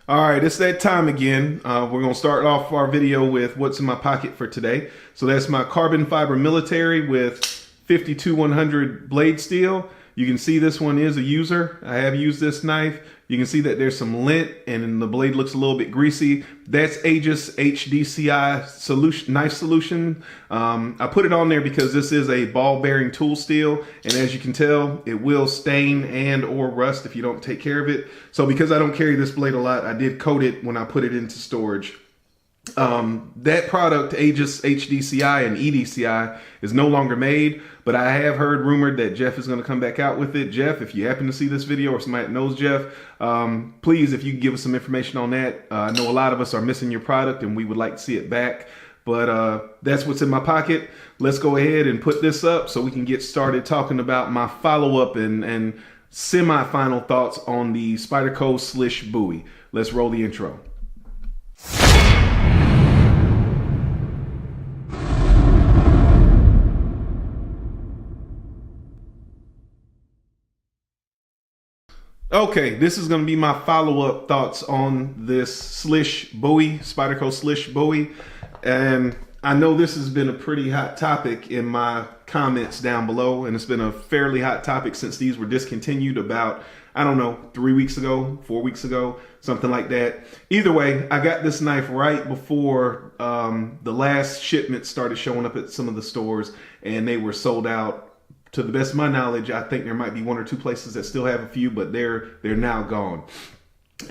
All right, it's that time again. We're going to start off our video with what's in my pocket for today. So that's my carbon fiber military with 52-100 blade steel. You can see this one is a user. I have used this knife. You can see that there's some lint and the blade looks a little bit greasy. That's Aegis HDCI solution, knife solution. I put it on there because this is a ball bearing tool steel. And as you can tell, it will stain and or rust if you don't take care of it. So because I don't carry this blade a lot, I did coat it when I put it into storage. That product, Aegis HDCI and EDCI, is no longer made, but I have heard rumored that Jeff is going to come back out with it. Jeff, if you happen to see this video or somebody that knows Jeff, please, if you can give us some information on that. I know a lot of us are missing your product and we would like to see it back, but that's what's in my pocket. Let's go ahead and put this up so we can get started talking about my follow-up and semi-final thoughts on the Spyderco Slysz Bowie. Let's roll the intro. Okay, this is going to be my follow-up thoughts on this Slysz Bowie, Spyderco Slysz Bowie. And I know this has been a pretty hot topic in my comments down below, and it's been a fairly hot topic since these were discontinued about, I don't know, 3 weeks ago, 4 weeks ago, something like that. Either way, I got this knife right before the last shipment started showing up at some of the stores, and they were sold out. To the best of my knowledge, I think there might be one or two places that still have a few, but they're now gone.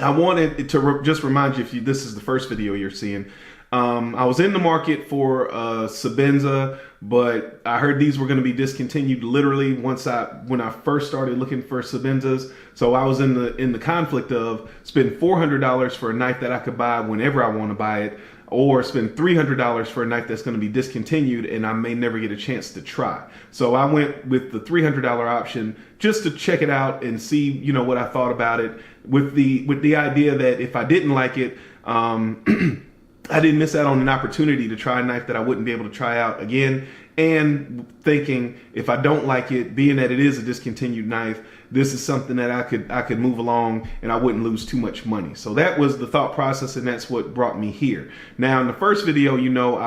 I wanted to just remind you, if this is the first video you're seeing, I was in the market for Sebenza, but I heard these were going to be discontinued literally when I first started looking for Sebenzas. So I was in the conflict of spend $400 for a knife that I could buy whenever I want to buy it, or spend $300 for a knife that's going to be discontinued and I may never get a chance to try. So I went with the $300 option just to check it out and see, you know, what I thought about it, with the idea that if I didn't like it, I didn't miss out on an opportunity to try a knife that I wouldn't be able to try out again. And thinking, if I don't like it, being that it is a discontinued knife, this is something that I could move along and I wouldn't lose too much money. So that was the thought process, and that's what brought me here. Now, in the first video, you know,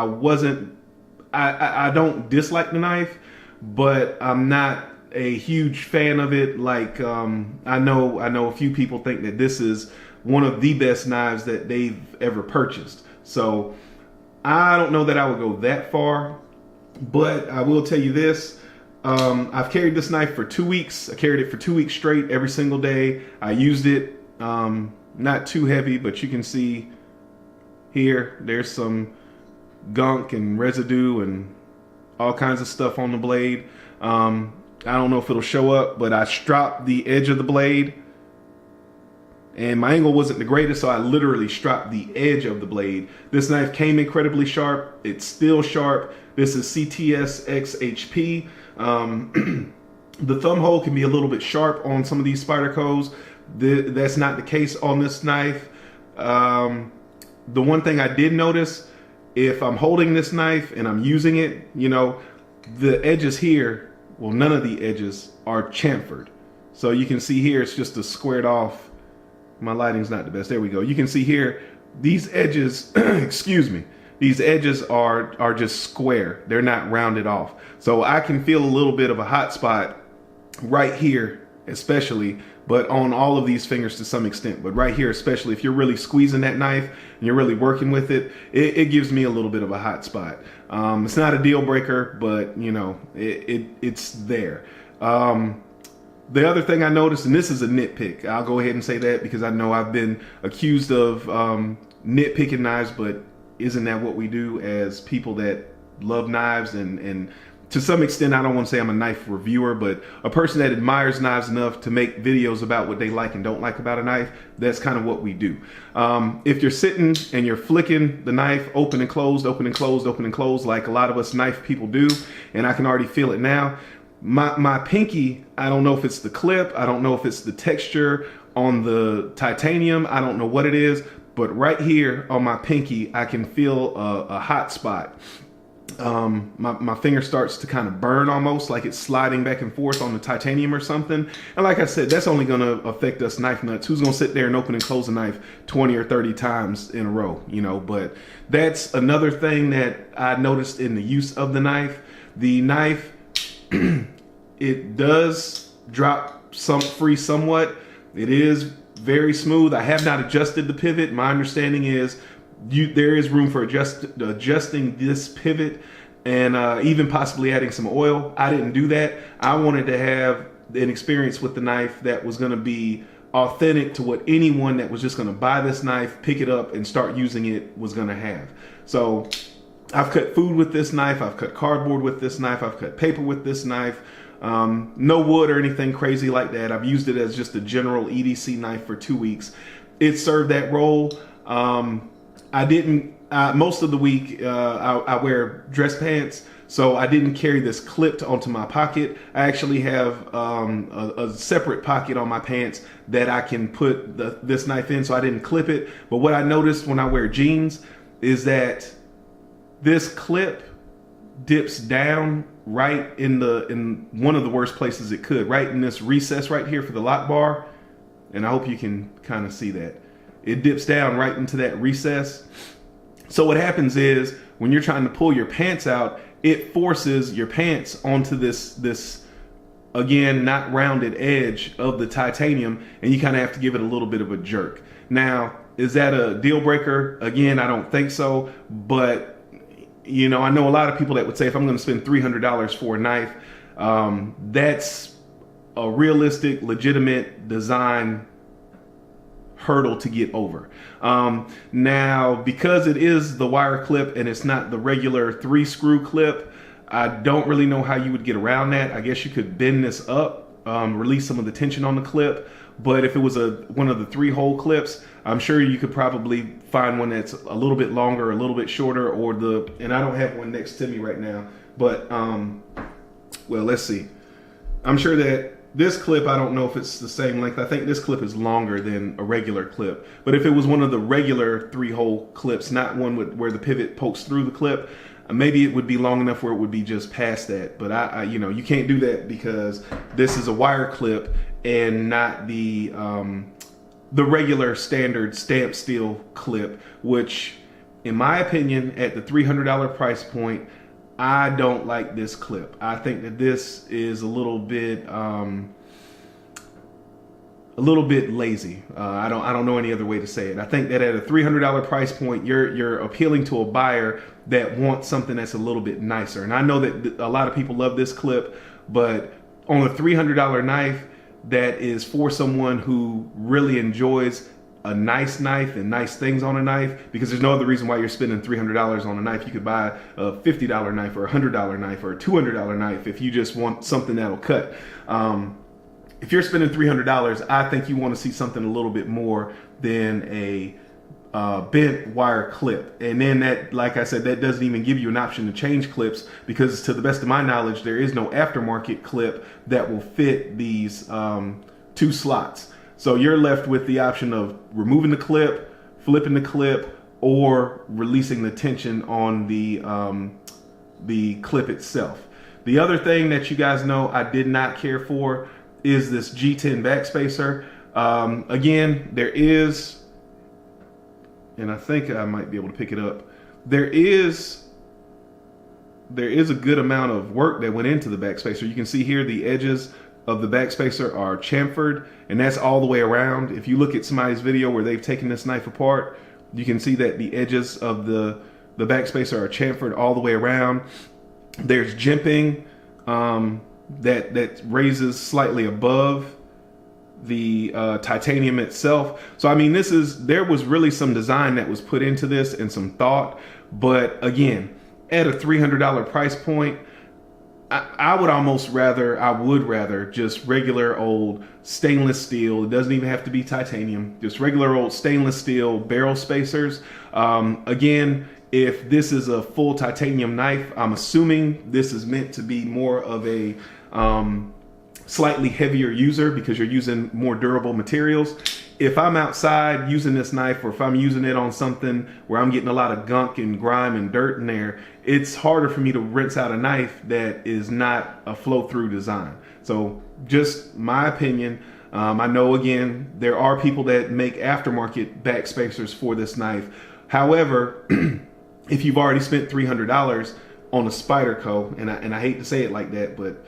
I don't dislike the knife, but I'm not a huge fan of it. Like, I know a few people think that this is one of the best knives that they've ever purchased. So I don't know that I would go that far, but I will tell you this. I've carried this knife for 2 weeks. I carried it for 2 weeks straight every single day. I used it, not too heavy, but you can see here, there's some gunk and residue and all kinds of stuff on the blade. I don't know if it'll show up, but I stropped the edge of the blade. And my angle wasn't the greatest, so I literally stropped the edge of the blade. This knife came incredibly sharp. It's still sharp. This is CTS XHP. The thumb hole can be a little bit sharp on some of these Spydercos. That's not the case on this knife. The one thing I did notice, if I'm holding this knife and I'm using it, you know, the edges here, well, none of the edges are chamfered. So you can see here, it's just a squared off. My lighting's not the best. There we go. You can see here, these edges, excuse me, these edges are just square. They're not rounded off. So I can feel a little bit of a hot spot right here, especially, but on all of these fingers to some extent. But right here, especially if you're really squeezing that knife and you're really working with it, it gives me a little bit of a hot spot. It's not a deal breaker, but you know, it's there. The other thing I noticed, and this is a nitpick, I'll go ahead and say that because I know I've been accused of nitpicking knives, but isn't that what we do as people that love knives? And to some extent, I don't want to say I'm a knife reviewer, but a person that admires knives enough to make videos about what they like and don't like about a knife, that's kind of what we do. If you're sitting and you're flicking the knife open and closed, open and closed, open and closed, like a lot of us knife people do, and I can already feel it now, my pinky, I don't know if it's the clip, I don't know if it's the texture on the titanium, I don't know what it is, but right here on my pinky, I can feel a hot spot. my finger starts to kind of burn, almost like it's sliding back and forth on the titanium or something. And like I said, that's only going to affect us knife nuts. Who's going to sit there and open and close a knife 20 or 30 times in a row, you know? But that's another thing that I noticed in the use of the knife. The knife, it does drop free somewhat. It is very smooth. I have not adjusted the pivot. My understanding is there is room for adjusting this pivot and even possibly adding some oil. I didn't do that. I wanted to have an experience with the knife that was going to be authentic to what anyone that was just going to buy this knife, pick it up, and start using it was going to have. So I've cut food with this knife. I've cut cardboard with this knife. I've cut paper with this knife. No wood or anything crazy like that. I've used it as just a general EDC knife for 2 weeks. It served that role. I didn't, most of the week, I wear dress pants, so I didn't carry this clipped onto my pocket. I actually have a separate pocket on my pants that I can put this knife in, so I didn't clip it. But what I noticed when I wear jeans is that this clip dips down right in one of the worst places it could, right in this recess right here for the lock bar. And I hope you can kind of see that. It dips down right into that recess. So what happens is when you're trying to pull your pants out, it forces your pants onto this again, not rounded edge of the titanium, and you kind of have to give it a little bit of a jerk. Now, is that a deal breaker? Again, I don't think so, but you know, I know a lot of people that would say if I'm going to spend $300 for a knife, that's a realistic, legitimate design hurdle to get over. Now, because it is the wire clip and it's not the regular 3-screw clip, I don't really know how you would get around that. I guess you could bend this up, release some of the tension on the clip. But if it was one of the 3-hole clips, I'm sure you could probably find one that's a little bit longer, a little bit shorter, or and I don't have one next to me right now, but well, let's see. I'm sure that this clip, I don't know if it's the same length. I think this clip is longer than a regular clip. But if it was one of the regular 3-hole clips, not one where the pivot pokes through the clip, maybe it would be long enough where it would be just past that. But I you know, you can't do that because this is a wire clip and not the regular standard stamped steel clip, which in my opinion, at the $300 price point, I don't like this clip. I think that this is a little bit lazy. I don't know any other way to say it. I think that at a $300 price point, you're appealing to a buyer that wants something that's a little bit nicer. And I know that a lot of people love this clip, but on a $300 knife that is for someone who really enjoys a nice knife and nice things on a knife, because there's no other reason why you're spending $300 on a knife. You could buy a $50 knife or a $100 knife or a $200 knife if you just want something that'll cut. If you're spending $300, I think you want to see something a little bit more than a bent wire clip. And then that, like I said, that doesn't even give you an option to change clips, because to the best of my knowledge, there is no aftermarket clip that will fit these 2 slots. So you're left with the option of removing the clip, flipping the clip, or releasing the tension on the clip itself. The other thing that you guys know I did not care for is this G10 backspacer. Again, there is, and I think I might be able to pick it up, there is a good amount of work that went into the backspacer. You can see here the edges of the backspacer are chamfered, and that's all the way around. If you look at somebody's video where they've taken this knife apart, you can see that the edges of the backspacer are chamfered all the way around. There's jimping that raises slightly above the titanium itself. So I mean, there was really some design that was put into this and some thought. But again, at a $300 price point, I would rather just regular old stainless steel. It doesn't even have to be titanium, just regular old stainless steel barrel spacers. Again, if this is a full titanium knife, I'm assuming this is meant to be more of a slightly heavier user, because you're using more durable materials. if I'm outside using this knife, or if I'm using it on something where I'm getting a lot of gunk and grime and dirt in there, it's harder for me to rinse out a knife that is not a flow-through design. So just my opinion. I know, again, there are people that make aftermarket backspacers for this knife. However, if you've already spent $300 on a Spyderco, and I hate to say it like that, but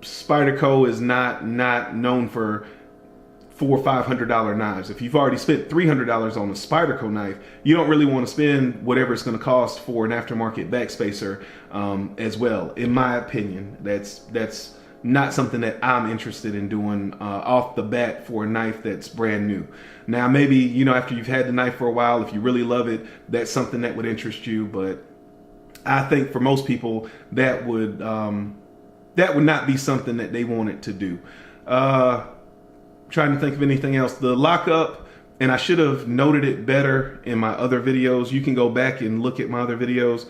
Spyderco is not known for $400 or $500 knives. If you've already spent $300 on a Spyderco knife, you don't really want to spend whatever it's going to cost for an aftermarket backspacer as well. In my opinion, that's not something that I'm interested in doing off the bat for a knife that's brand new. Now, maybe, you know, after you've had the knife for a while, if you really love it, that's something that would interest you. But I think for most people, that would not be something that they wanted to do. Trying to think of anything else. The lockup, and I should have noted it better in my other videos. You can go back and look at my other videos.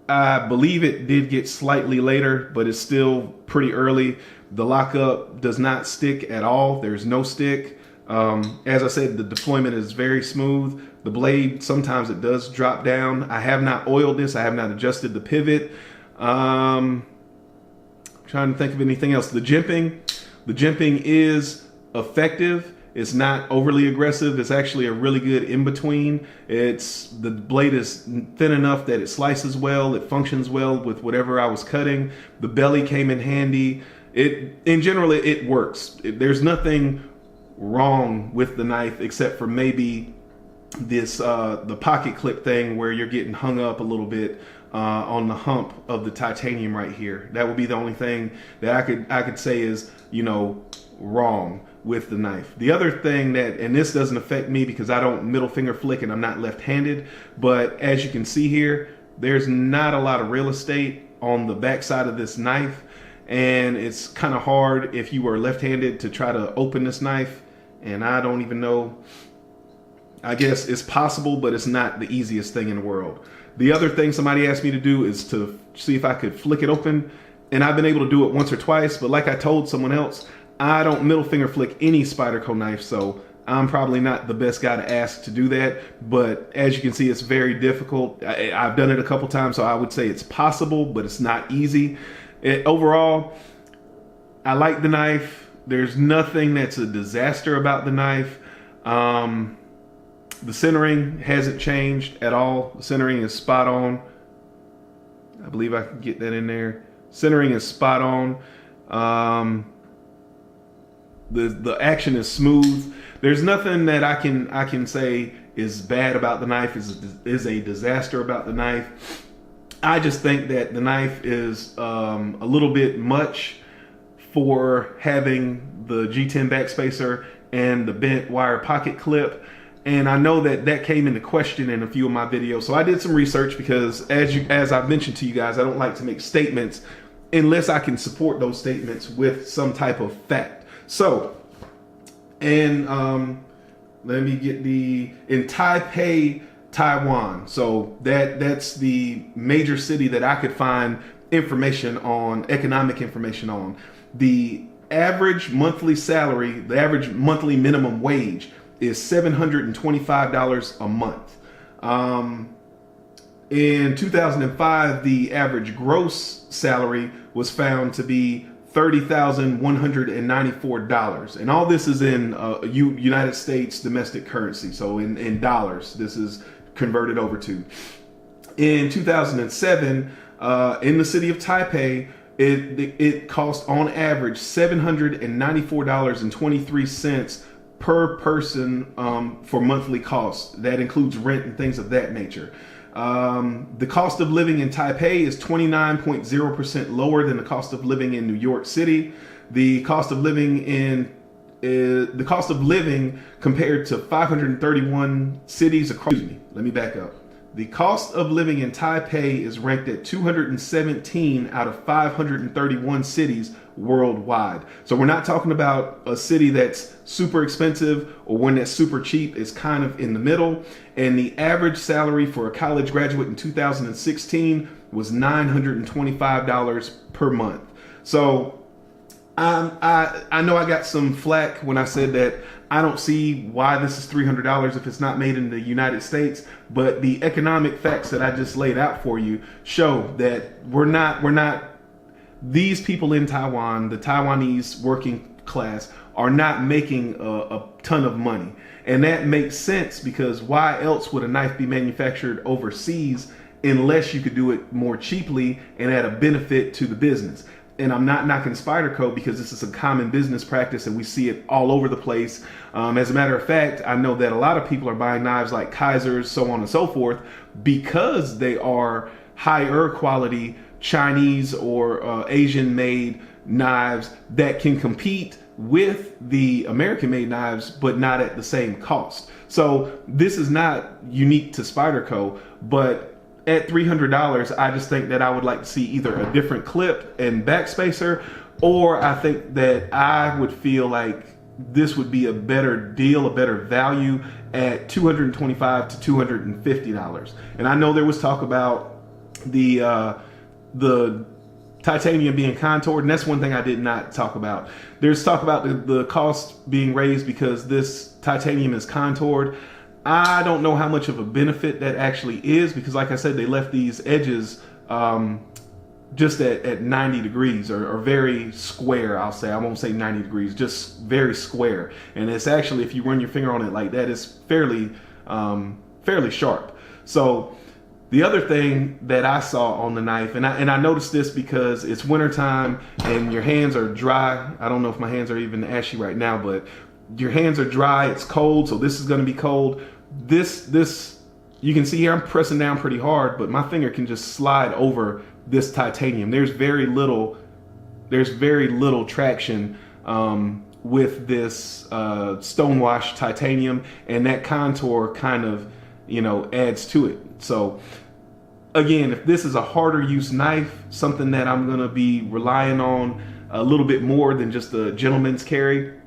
I believe it did get slightly later, but it's still pretty early. The lockup does not stick at all. There's no stick. As I said, the deployment is very smooth. The blade, sometimes it does drop down. I have not oiled this. I have not adjusted the pivot. Trying to think of anything else. The jimping is effective. It's not overly aggressive. It's actually a really good in-between. The blade is thin enough that it slices well. It functions well with whatever I was cutting. The belly came in handy. In general, it works. There's nothing wrong with the knife except for maybe this the pocket clip thing where you're getting hung up a little bit on the hump of the titanium right here. That would be the only thing that I could say is, you know, wrong with the knife. The other thing that, and this doesn't affect me because I don't middle finger flick and I'm not left-handed, but as you can see here, there's not a lot of real estate on the back side of this knife, and it's kind of hard if you are left-handed to try to open this knife. And I don't even know, I guess it's possible, but it's not the easiest thing in the world. The other thing somebody asked me to do is to see if I could flick it open, and I've been able to do it once or twice, but like I told someone else, I don't middle finger flick any Spyderco knife, so I'm probably not the best guy to ask to do that. But as you can see, it's very difficult. I've done it a couple times, so I would say it's possible, but it's not easy. Overall, I like the knife. There's nothing that's a disaster about the knife. The centering hasn't changed at all. The centering is spot on. I believe I can get that in there. Centering is spot on. The action is smooth. There's nothing that I can say is bad about the knife, is a disaster about the knife. I just think that the knife is a little bit much for having the G10 backspacer and the bent wire pocket clip. And I know that came into question in a few of my videos. So I did some research because as I've mentioned to you guys, I don't like to make statements unless I can support those statements with some type of fact. So, and let me get in Taipei, Taiwan. So that's the major city that I could find information on, economic information on. The average monthly salary, the average monthly minimum wage is $725 a month. In 2005, the average gross salary was found to be $30,194. And all this is in United States domestic currency. So in dollars, this is converted over to. In 2007, in the city of Taipei, it cost on average $794.23 per person for monthly costs. That includes rent and things of that nature. The cost of living in Taipei is 29.0% lower than the cost of living in New York City. The cost of living compared to 531 cities across. Let me back up. The cost of living in Taipei is ranked at 217 out of 531 cities worldwide. So we're not talking about a city that's super expensive or one that's super cheap. It's kind of in the middle. And the average salary for a college graduate in 2016 was $925 per month. So I know I got some flack when I said that I don't see why this is $300 if it's not made in the United States, but the economic facts that I just laid out for you show that we're not, these people in Taiwan, the Taiwanese working class, are not making a ton of money. And that makes sense, because why else would a knife be manufactured overseas unless you could do it more cheaply and at a benefit to the business? And I'm not knocking Spyderco, because this is a common business practice and we see it all over the place. As a matter of fact, I know that a lot of people are buying knives like Kaisers, so on and so forth, because they are higher quality Chinese or Asian made knives that can compete with the American made knives, but not at the same cost. So this is not unique to Spyderco, but at $300, I just think that I would like to see either a different clip and Backspacer, or I think that I would feel like this would be a better deal, a better value at $225 to $250. And I know there was talk about the titanium being contoured, and that's one thing I did not talk about. There's talk about the cost being raised because this titanium is contoured. I don't know how much of a benefit that actually is, because like I said, they left these edges just at 90 degrees or very square. I'll say, I won't say 90 degrees, just very square. And it's actually, if you run your finger on it like that, it's fairly sharp. So the other thing that I saw on the knife, and I noticed this because it's wintertime and your hands are dry. I don't know if my hands are even ashy right now, but your hands are dry, it's cold, so this is going to be cold. This you can see here, I'm pressing down pretty hard, but my finger can just slide over this titanium. There's very little traction with this stonewashed titanium, and that contour kind of, adds to it. So again, if this is a harder use knife, something that I'm going to be relying on a little bit more than just a gentleman's carry,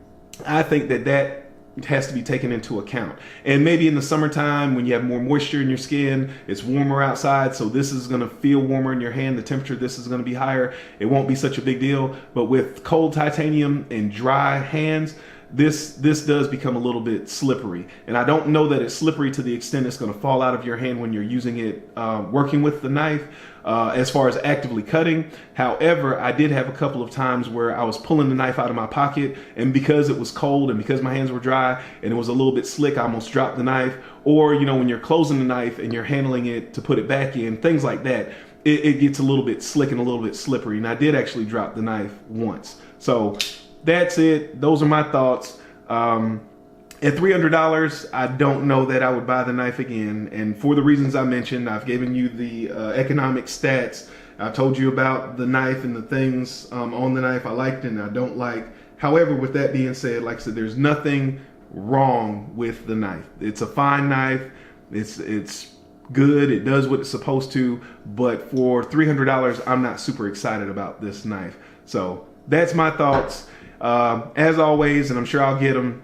I think that has to be taken into account. And maybe in the summertime, when you have more moisture in your skin, it's warmer outside, so this is going to feel warmer in your hand. The temperature of this is going to be higher. It won't be such a big deal. But with cold titanium and dry hands, this does become a little bit slippery. And I don't know that it's slippery to the extent it's going to fall out of your hand when you're using it, working with the knife, as far as actively cutting. However, I did have a couple of times where I was pulling the knife out of my pocket, and because it was cold and because my hands were dry and it was a little bit slick, I almost dropped the knife. Or, when you're closing the knife and you're handling it to put it back in, things like that, it gets a little bit slick and a little bit slippery. And I did actually drop the knife once. So that's it. Those are my thoughts. At $300, I don't know that I would buy the knife again. And for the reasons I mentioned, I've given you the economic stats. I've told you about the knife and the things on the knife I liked and I don't like. However, with that being said, like I said, there's nothing wrong with the knife. It's a fine knife. It's good. It does what it's supposed to. But for $300, I'm not super excited about this knife. So that's my thoughts. As always, and I'm sure I'll get them,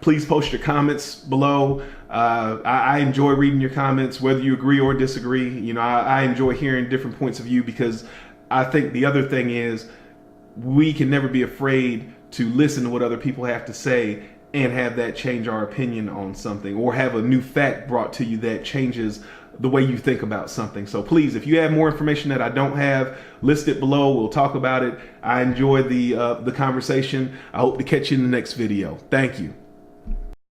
please post your comments below. I enjoy reading your comments, whether you agree or disagree. I enjoy hearing different points of view, because I think the other thing is we can never be afraid to listen to what other people have to say and have that change our opinion on something, or have a new fact brought to you that changes the way you think about something. So please, if you have more information that I don't have, list it below. We'll talk about it. I enjoyed the conversation. I hope to catch you in the next video. Thank you.